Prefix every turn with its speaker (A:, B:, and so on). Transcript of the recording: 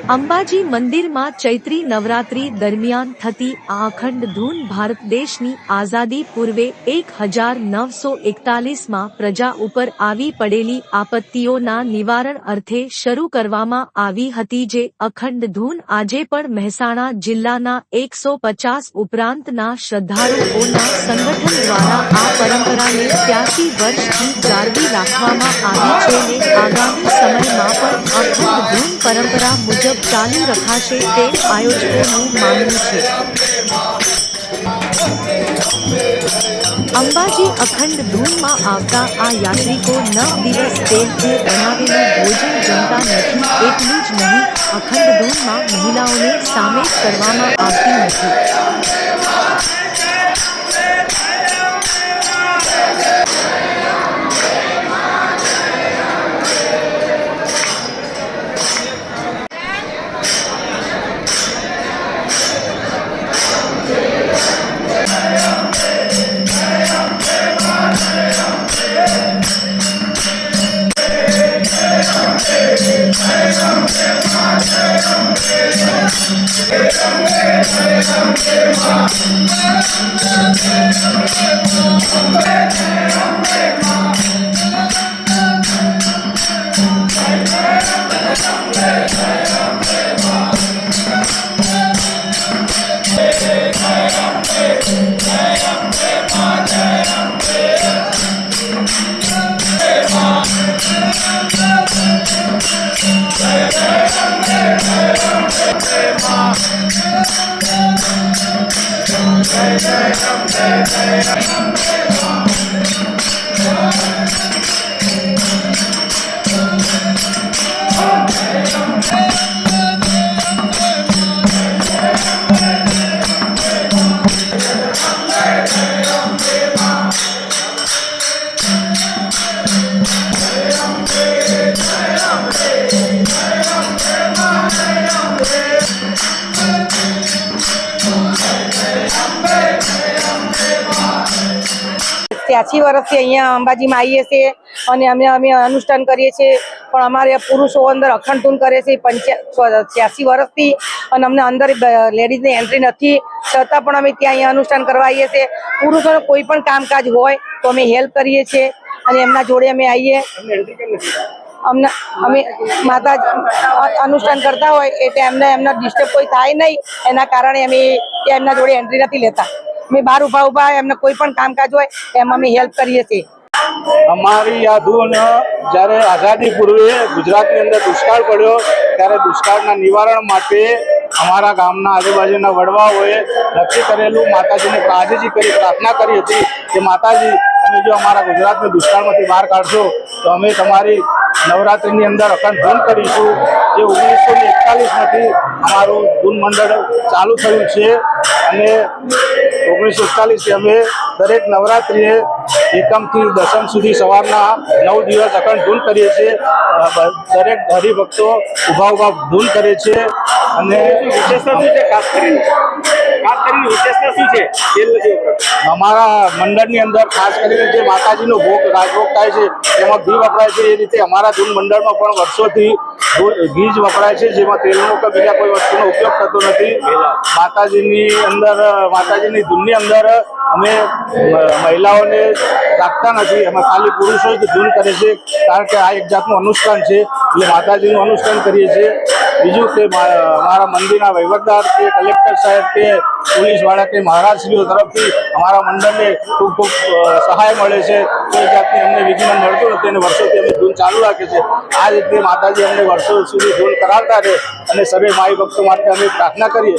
A: અંબાજી મંદિરમાં ચૈત્રી નવરાત્રી દરમિયાન થતી આ અખંડ ધૂન ભારત દેશની આઝાદી પૂર્વે 1941માં પ્રજા ઉપર આવી પડેલી આપત્તિઓના નિવારણ અર્થે શરૂ કરવામાં આવી હતી, જે અખંડ ધૂન આજે પણ મહેસાણા જિલ્લાના 150 ઉપરાંતના શ્રદ્ધાળુઓના સંગઠન દ્વારા આ પરંપરાને 83 વર્ષથી જાળવી રાખવામાં આવી છે ને આગામી સમયમાં પણ અખંડ ધૂન પરંપરા મુજબ ચાલુ રખાશે તેમ આયોજકોનું માનવું છે। અંબાજી અખંડ ધૂનમાં આવતા આ યાત્રિકો 9 દિવસ તેલથી બનાવેલું ભોજન જમતા નથી। એટલું જ નહીં, અખંડ ધૂનમાં મહિલાઓને સામેલ કરવામાં આવતી નથી।
B: ત્યાંથી વર્ષથી અહીંયા અંબાજીમાં આવીએ છીએ અને અમે અનુષ્ઠાન કરીએ છીએ, પણ અમારે પુરુષો અંદર અખંડ ધૂન કરે છે 86 વર્ષથી, અને અમને અંદર લેડીઝની એન્ટ્રી નથી, છતાં પણ અમે ત્યાં અહીંયા અનુષ્ઠાન કરવા આવીએ છીએ। પુરુષોને કોઈ પણ કામકાજ હોય તો અમે હેલ્પ કરીએ છીએ અને એમના જોડે અમે આવીએ। અમે માતા અનુષ્ઠાન કરતા હોય એટલે એમના ડિસ્ટર્બ કોઈ થાય નહીં, એના કારણે અમે એમના જોડે એન્ટ્રી નથી લેતા। અમે બહાર ઉભા એમને કોઈ પણ કામકાજ હોય એમાં અમે હેલ્પ કરીએ છીએ।
C: અમારી આ ધૂન જ્યારે આઝાદી પૂર્વે ગુજરાતની અંદર દુષ્કાળ પડ્યો ત્યારે દુષ્કાળના નિવારણ માટે અમારા ગામના આજુબાજુના વડવાઓએ નક્કી કરેલું, માતાજીને આજીજી કરી પ્રાર્થના કરી હતી કે માતાજી તમે જો અમારા ગુજરાતને દુષ્કાળમાંથી બહાર કાઢશો તો અમે તમારી નવરાત્રિની અંદર અખંડ ધૂન કરીશું। જે 1941માંથી અમારું ધૂન મંડળ ચાલુ થયું છે અને 1941થી અમે દરેક નવરાત્રિએ એકમથી દશમ સુધી સવારના 9 દિવસ અખંડ ધૂન કરીએ છીએ। દરેક હરિભક્તો ઊભા ધૂન કરે છે અને વિશેષતા શું છે? ખાસ કરીને વિશેષતા શું છે અમારા મંડળની અંદર? ખાસ કરીને જે માતાજીનો ભોગ રાજભોગ થાય છે એમાં ઘી વપરાય છે, એ રીતે અમારા ધૂન મંડળમાં પણ વર્ષોથી ઘી જ વપરાય છે, જેમાં તેલનો કે બીજા કોઈ વસ્તુનો ઉપયોગ થતો નથી। માતાજીની અંદર, માતાજીની ધૂનની અંદર અમે મહિલાઓને રાખતા નથી, અમે ખાલી પુરુષો જ ધૂન કરે છે, કારણ કે આ એક જાતનું અનુષ્ઠાન છે, એટલે માતાજીનું અનુષ્ઠાન કરીએ છીએ। બીજું કે અમારા મંદિરના વહીવટદાર કે કલેક્ટર સાહેબ કે પોલીસવાળા કે મહારાજશ્રીઓ તરફથી અમારા મંડળને ખૂબ ખૂબ સહાય મળે છે। કોઈ જાતની અમને વિઘ્ન મળતું નથી અને વર્ષોથી અમે ધૂન ચાલુ રાખીએ છીએ। આ રીતે માતાજી અમને વર્ષો સુધી ધૂન કરાવતા રહે અને સર્વે માઈ ભક્તો માટે અમે પ્રાર્થના કરીએ।